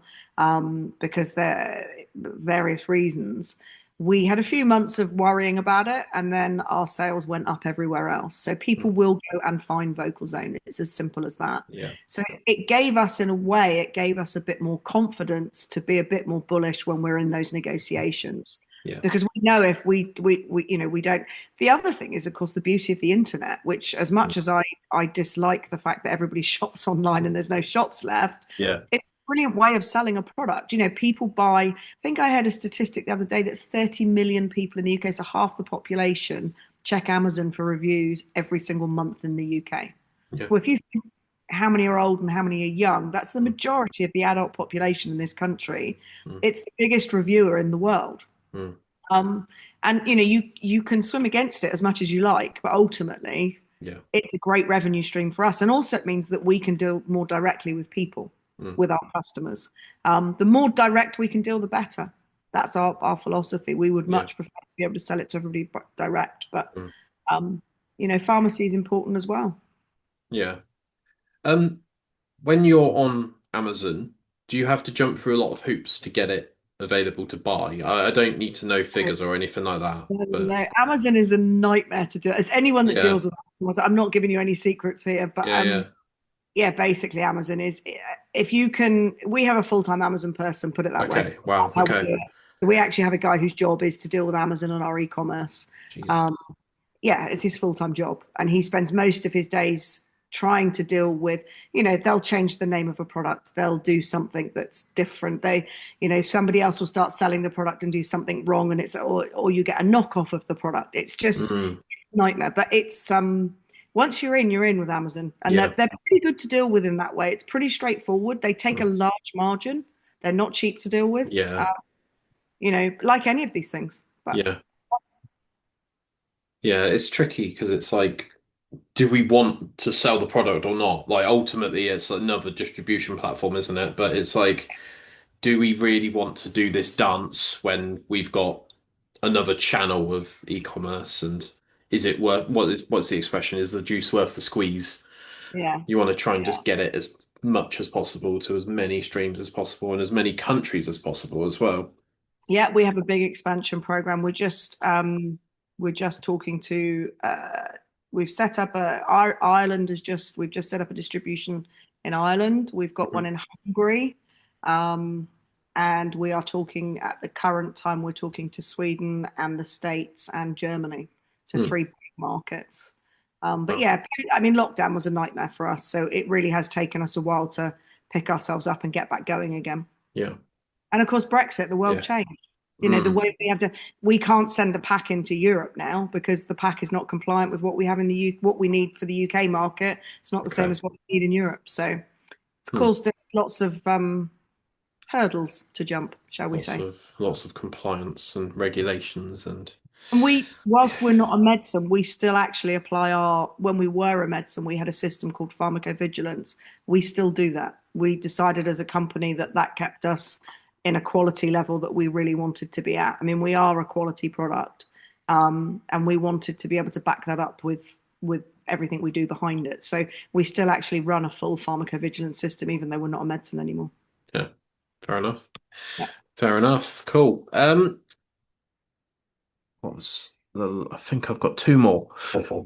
because there various reasons. We had a few months of worrying about it, and then our sales went up everywhere else. So people Mm. will go and find Vocalzone. It's as simple as that. Yeah, So it gave us, in a way, it gave us a bit more confidence to be a bit more bullish when we're in those negotiations. yeah. Because we know if we don't. The other thing is, of course, the beauty of the internet, which as Mm. much as I dislike the fact that everybody shops online and there's no shops left, Yeah, it's a brilliant way of selling a product. People buy, I think I heard a statistic the other day that 30 million people in the UK, so half the population, check Amazon for reviews every single month in the UK. yeah. Well, if you think how many are old and how many are young, that's the Mm. majority of the adult population in this country. Mm. It's the biggest reviewer in the world. Mm. Um, and you can swim against it as much as you like, but ultimately Yeah. it's a great revenue stream for us. And also it means that we can deal more directly with people, Mm. with our customers. The more direct we can deal, the better. That's our philosophy. We would Yeah. much prefer to be able to sell it to everybody direct, but Mm. um, pharmacy is important as well. Yeah. Um, when you're on Amazon, do you have to jump through a lot of hoops to get it available to buy? I don't need to know figures or anything like that, but No, Amazon is a nightmare to do. As anyone that yeah, deals with Amazon, I'm not giving you any secrets here, but yeah, yeah. yeah, basically Amazon is if you can. We have a full-time Amazon person, put it that way. Okay. Wow. That's how we Okay. do it. So we actually have a guy whose job is to deal with Amazon and our e-commerce. Jesus. Um, yeah, it's his full-time job, and he spends most of his days trying to deal with, they'll change the name of a product, they'll do something that's different. Somebody else will start selling the product and do something wrong, and or you get a knockoff of the product. It's just Mm. nightmare. But it's once you're in with Amazon, and they're Yeah. they're pretty good to deal with in that way. It's pretty straightforward. They take a Mm. large margin, They're not cheap to deal with, Yeah. like any of these things. But Yeah. Yeah. It's tricky because it's like, do we want to sell the product or not? Like ultimately it's another distribution platform, isn't it? But it's like, do we really want to do this dance when we've got another channel of e-commerce? And is it worth what's the expression? Is the juice worth the squeeze? yeah. You want to try and just get it as much as possible to as many streams as possible and as many countries as possible as well. Yeah, we have a big expansion program. We're just talking to we've set up our Ireland is just we've just set up a distribution in Ireland. We've got one Mhm. in Hungary. Um, and we are talking at the current time we're talking to Sweden and the States and Germany. So Hmm. three big markets. But Wow. yeah, I mean lockdown was a nightmare for us. So it really has taken us a while to pick ourselves up and get back going again. Yeah. And of course, Brexit, the world Yeah. changed. The Mm. way we can't send a pack into Europe now because the pack is not compliant with what we have in what we need for the UK market. It's not the same Okay. as what we need in Europe. So it's Hmm. caused us lots of hurdles to jump, shall we say. Lots of compliance and regulations and And whilst we're not a medicine, we still actually apply when we were a medicine, we had a system called pharmacovigilance. We still do that. We decided as a company that that kept us in a quality level that we really wanted to be at. I mean, we are a quality product, and we wanted to be able to back that up with everything we do behind it. So we still actually run a full pharmacovigilance system, even though we're not a medicine anymore. yeah. Fair enough. Yeah. Fair enough. Cool. I think I've got two more.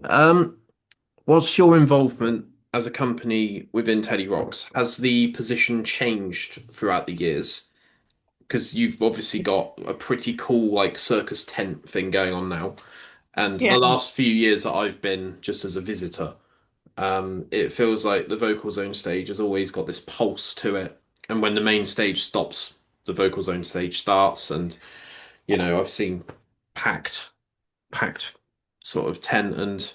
Um, what's your involvement as a company within Teddy Rocks? Has the position changed throughout the years? Because you've obviously got a pretty cool like circus tent thing going on now. And Yeah. the last few years that I've been just as a visitor, it feels like the vocal zone stage has always got this pulse to it. And when the main stage stops, the vocal zone stage starts. And, I've seen packed, packed sort of tent. And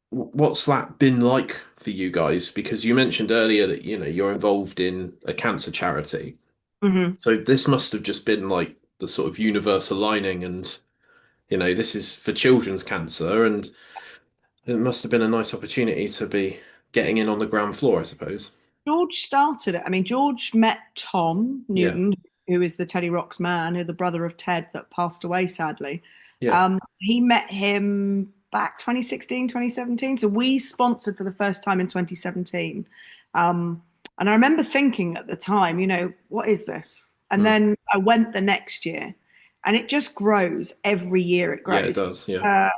what's that been like for you guys? Because you mentioned earlier that, you're involved in a cancer charity. Hmm. So this must have just been like the sort of universe aligning and, this is for children's cancer and it must have been a nice opportunity to be getting in on the ground floor, I suppose. George started it. I mean, George met Tom Yeah. Newton, who is the Teddy Rock's man, who the brother of Ted that passed away sadly. Yeah. He met him back 2016, 2017. So we sponsored for the first time in 2017. And I remember thinking at the time, what is this? And Mm. then I went the next year, and it just grows every year. It Yeah, it grows. does. Yeah. Uh,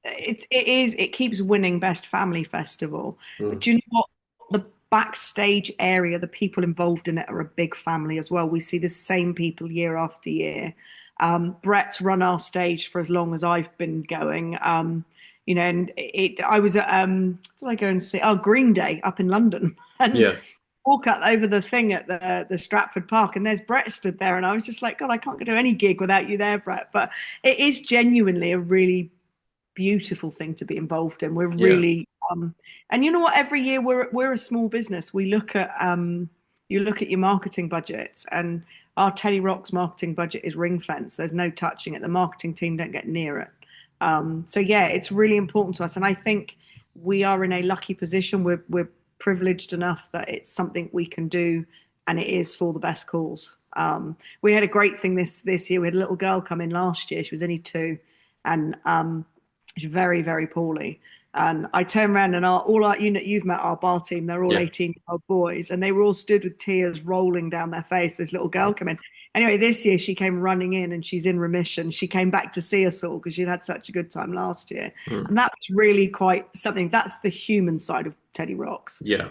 it keeps winning best family festival. But Mm. do you know what? The backstage area, the people involved in it are a big family as well. We see the same people year after year. Brett's run our stage for as long as I've been going. And I was at what did I go and see? Oh, Green Day up in London, and Yeah. walk up over the thing at the Stratford Park, and there's Brett stood there, and I was just like, God, I can't go to any gig without you there, Brett. But it is genuinely a really beautiful thing to be involved in. We're Yeah. really and you know what? Every year we're a small business. We look at you look at your marketing budgets, and our Teddy Rocks marketing budget is ring fence. There's no touching it. The marketing team don't get near it. So yeah, it's really important to us, and I think we are in a lucky position. We're privileged enough that it's something we can do, and it is for the best cause. We had a great thing this year. We had a little girl come in last year. She was only 2, and she's very, very poorly. And I turned around and you've met our bar team. They're all Yeah. 18-year-old boys, and they were all stood with tears rolling down their face. This little girl came in. Anyway, this year she came running in, and she's in remission. She came back to see us all because she'd had such a good time last year, Mm. and that was really quite something. That's the human side of Teddy Rocks, Yeah.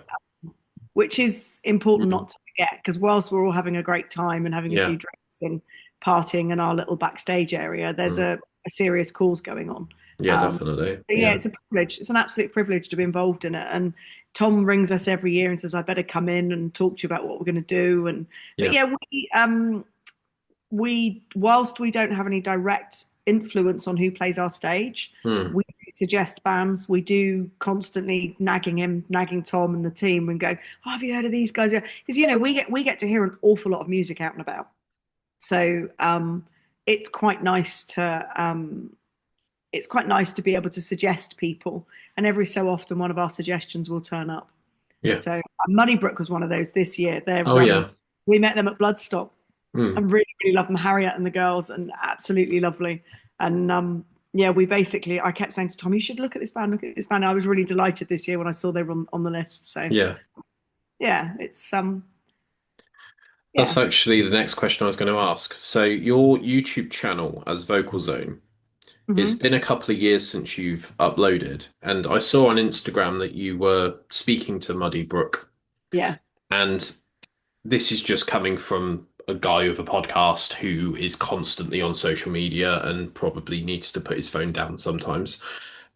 which is important Mm. not to forget. Because whilst we're all having a great time and having a Yeah. few drinks and partying in our little backstage area, there's Mm. a serious cause going on. Yeah, definitely. So yeah, Yeah. it's a privilege. It's an absolute privilege to be involved in it. And Tom rings us every year and says, "I better come in and talk to you about what we're going to do." And but Yeah. yeah, we whilst we don't have any direct influence on who plays our stage, Mm. we do suggest bands. We do constantly nagging Tom and the team and go, oh, have you heard of these guys? Because we get to hear an awful lot of music out and about. So it's quite nice to be able to suggest people. And every so often, one of our suggestions will turn up. Yeah. So Moneybrook was one of those this year. Oh yeah. We met them at Bloodstock Mm. and really, really love them, Harriet and the girls, and absolutely lovely. And yeah, I kept saying to Tom, you should look at this band, look at this band. I was really delighted this year when I saw they were on the list. So Yeah. yeah, it's That's yeah. actually the next question I was going to ask. So your YouTube channel as Vocal Zone, it's Hmm. been a couple of years since you've uploaded, and I saw on Instagram that you were speaking to Muddy Brook, Yeah. and this is just coming from a guy with a podcast who is constantly on social media and probably needs to put his phone down sometimes.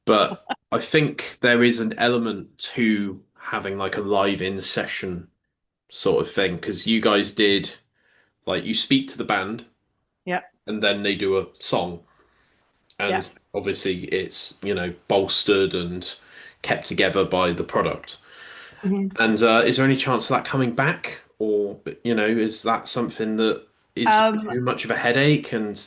But I think there is an element to having like a live in session sort of thing because you guys did like you speak to the band Yeah. and then they do a song, Yeah. and obviously it's, bolstered and kept together by the product. Hmm. And is there any chance of that coming back, or is that something that is Um, too much of a headache and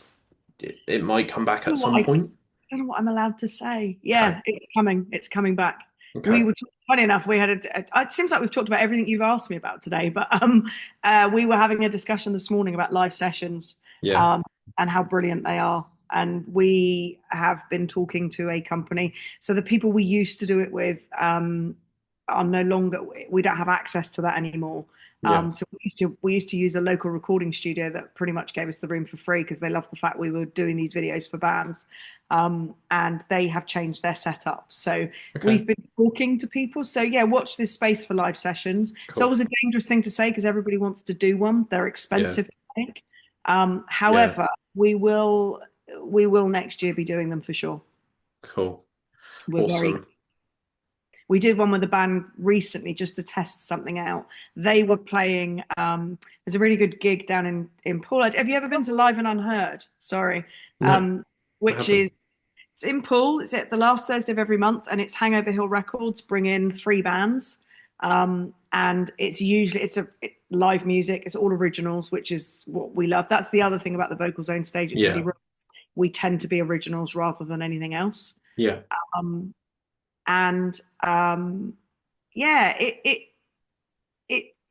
it might come back you at know what some point? don't know what I'm allowed to say. Okay. Yeah, it's coming. It's coming back. Okay. We were funny enough. We had it seems like we've talked about everything you've asked me about today, but we were having a discussion this morning about live sessions, Yeah. um, and how brilliant they are. And we have been talking to a company. So the people we used to do it with are no longer. We don't have access to that anymore. Yeah. So we used to use a local recording studio that pretty much gave us the room for free because they loved the fact we were doing these videos for bands, and they have changed their setup. So Okay. we've been talking to people. So yeah, watch this space for live sessions. It's Cool. always a dangerous thing to say because everybody wants to do one. They're Yeah. expensive to make. Yeah. However, we will next year be doing them for sure. Cool. We're very Awesome. We did one with a band recently just to test something out. They were playing. There's a really good gig down in Poole. Have you ever been to Live and Unheard? Sorry, No, um, I which haven't. is it's in Poole. It's at the last Thursday of every month, and it's Hangover Hill Records bring in three bands, and live music. It's all originals, which is what we love. That's the other thing about the Vocal Zone stage at Teddy Yeah. Rocks. We tend to be originals rather than anything else. Yeah. Um, and yeah,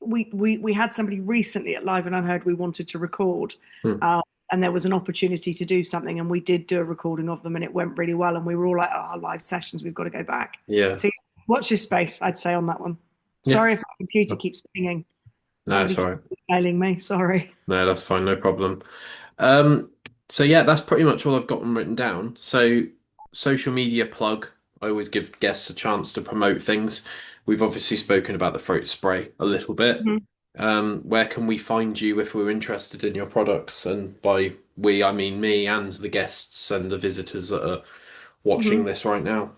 we had somebody recently at Live and Unheard we wanted to record, Hmm. uh, and there was an opportunity to do something, and we did do a recording of them, and it went really well, and we were all like, "Oh, live sessions, we've got to go back." Yeah. So watch this space, I'd say on that one. Yeah. Sorry if my computer keeps pinging. No, Somebody it's all keeps right. emailing me. Sorry. No, that's fine. No problem. Um, so yeah, that's pretty much all I've got them written down. So social media plug. I always give guests a chance to promote things. We've obviously spoken about the throat spray a little bit. Mhm. Where can we find you if we're interested in your products? And by we, I mean me and the guests and the visitors that are watching Mhm. this right now.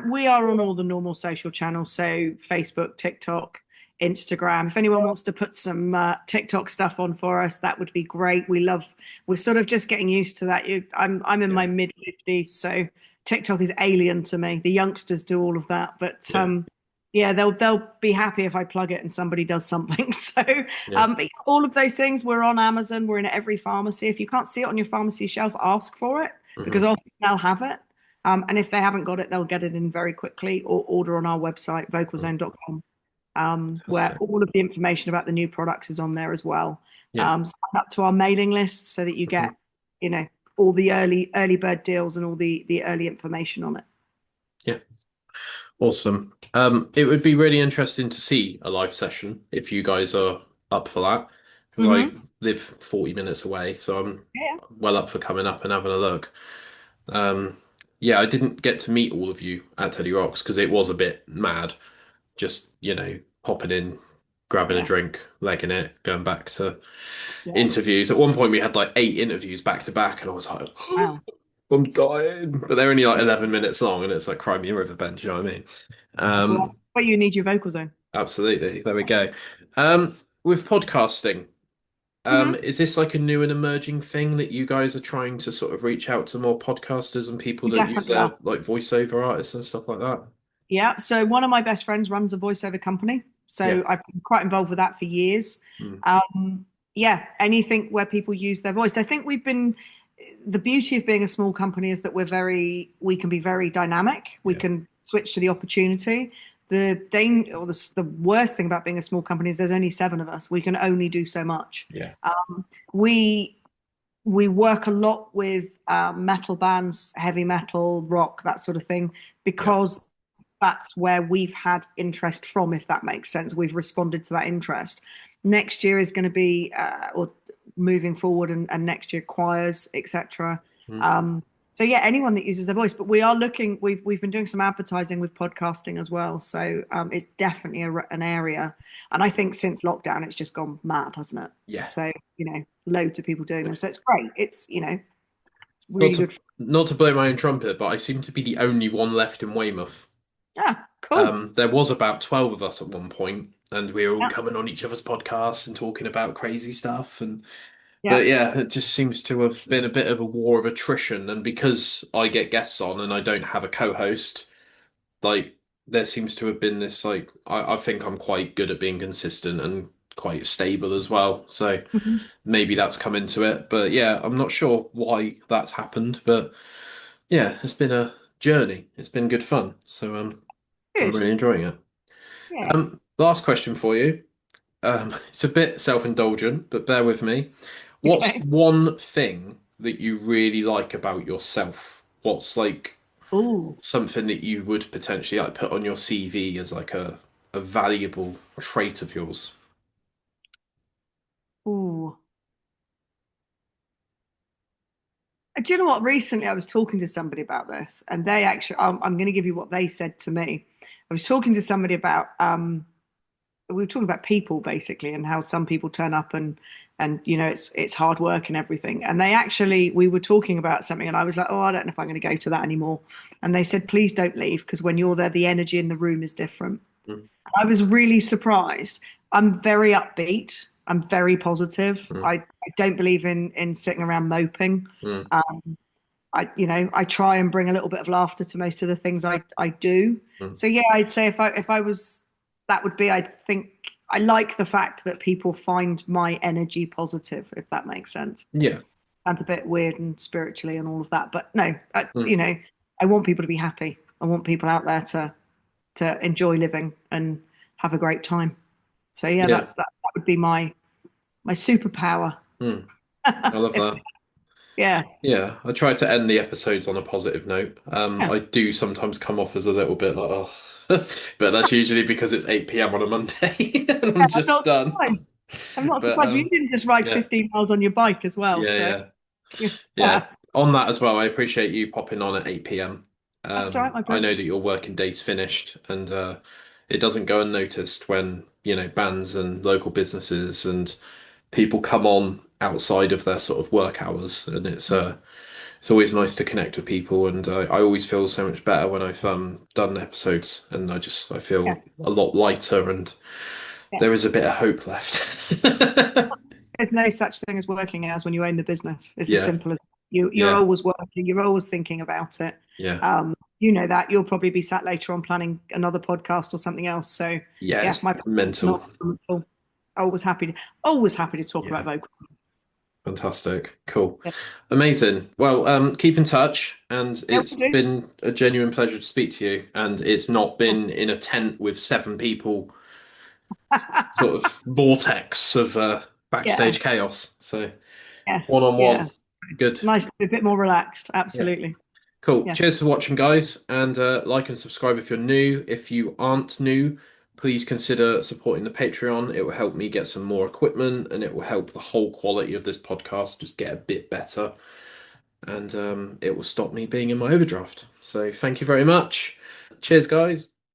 We are on all the normal social channels, so Facebook, TikTok, Instagram. If anyone wants to put some TikTok stuff on for us, that would be great. We're sort of just getting used to that. I'm in Yeah, my mid 50s, so TikTok is alien to me. The youngsters do all of that, but yeah, yeah, they'll be happy if I plug it and somebody does something. So yeah. but all of those things, we're on Amazon, we're in every pharmacy. If you can't see it on your pharmacy shelf, ask for it because Hmm. often they'll have it. And if they haven't got it, they'll get it in very quickly or order on our website, vocalzone.com, where Fantastic. all of the information about the new products is on there as well. Yeah. Sign up to our mailing list so that you Hmm. get, you know, all the early bird deals and all the early information on it. Yeah. Awesome. It would be really interesting to see a live session if you guys are up for that, because I Hmm. live 40 minutes away, so I'm Yeah. well up for coming up and having a look. Um, yeah, I didn't get to meet all of you at Teddy Rocks because it was a bit mad, just, popping in, grabbing a Yeah. drink, legging it, going back to Yeah. interviews. At one point, we had like 8 interviews back to back, and I was like, Wow. I'm dying. But they're only like 11 minutes long, and it's like Cry Me a River Bend, you know what I mean? That's why Um, you need your vocal zone. Absolutely. There we go. With podcasting, Hmm. Is this like a new and emerging thing that you guys are trying to sort of reach out to more podcasters and people We that use definitely their are. like voiceover artists and stuff like that? Yeah. So one of my best friends runs a voiceover company. Yeah. So I've been quite involved with that for years. Mm. Yeah, anything where people use their voice. I think the beauty of being a small company is that we can be very dynamic. We Yeah. can switch to the opportunity. The worst thing about being a small company is there's only seven of us. We can only do so much. Yeah. We we work a lot with metal bands, heavy metal, rock, that sort of thing, Yeah. because that's where we've had interest from, if that makes sense. We've responded to that interest. Next year is going to be, or moving forward, and next year choirs, etc. Mm. Um, so yeah, anyone that uses their voice. But we are looking. We've been doing some advertising with podcasting as well. So it's definitely an area. And I think since lockdown, it's just gone mad, hasn't it? Yeah. So loads of people doing them. So it's great. It's Not really to good. not to blow my own trumpet, but I seem to be the only one left in Weymouth. Yeah, cool. There was about 12 of us at one point, and we were all Yeah, coming on each other's podcasts and talking about crazy stuff. yeah. But yeah, it just seems to have been a bit of a war of attrition. And because I get guests on and I don't have a co-host, like there seems to have been this like I think I'm quite good at being consistent and quite stable as well. So Mhm. maybe that's come into it. But yeah, I'm not sure why that's happened. But yeah, it's been a journey. It's been good fun. So I'm Good. really enjoying it. Yeah. Last question for you. It's a bit self-indulgent, but bear with me. What's Okay. one thing that you really like about yourself? What's like Oh, something that you would potentially like put on your CV as like a valuable trait of yours? oh. Do you know what? Recently, I was talking to somebody about this, and they actually, I'm going to give you what they said to me. I was talking to somebody about, we were talking about people basically, and how some people turn up and it's hard work and everything. And we were talking about something, and I was like, oh, I don't know if I'm going to go to that anymore. And they said, please don't leave because when you're there, the energy in the room is different. Mm, I was really surprised. I'm very upbeat. I'm very positive. mm, I don't believe in sitting around moping. mm, I try and bring a little bit of laughter to most of the things I do. mm. So yeah, I'd say if I was that would be I think I like the fact that people find my energy positive, if that makes sense. Yeah. Sounds a bit weird and spiritually and all of that, but no, Mm, I want people to be happy. I want people out there to enjoy living and have a great time. So yeah, yeah. that would be my superpower. Mm. I love If that. yeah, Yeah, I try to end the episodes on a positive note. yeah, I do sometimes come off as a little bit like, oh, but that's usually because it's 8 p.m. on a Monday and I'm I'm just not done. surprised. I'm not But surprised. You didn't just ride yeah, 15 miles on your bike as well, yeah, so yeah. Yeah, yeah, on that as well, I appreciate you popping on at 8 p.m. that's all right, my I friend. know that your working day's finished and it doesn't go unnoticed when, bands and local businesses and people come on outside of their sort of work hours and it's always nice to connect with people and I always feel so much better when I've done episodes and I Yeah, feel a lot lighter and yeah. there is a bit of hope left. There's no such thing as working hours when you own the business. It's as Yeah, simple as you're yeah, always working, you're always thinking about it. yeah. You know that you'll probably be sat later on planning another podcast or something else. So Yeah, yeah, it's my mental. not at all. Always happy to talk Yeah. about vocals. Fantastic. Cool. Yeah, Amazing. Well, keep in touch, and yeah, it's we do. been a genuine pleasure to speak to you. And it's not Yeah. been in a tent with seven people, sort of vortex of Yeah, backstage chaos. So one yes, on yeah. one. Good. Nice to be a bit more relaxed. Yeah. Absolutely. Cool. Yeah. Cheers for watching, guys, and like and subscribe if you're new. If you aren't new, please consider supporting the Patreon. It will help me get some more equipment, and it will help the whole quality of this podcast just get a bit better. And it will stop me being in my overdraft. So thank you very much. Cheers, guys.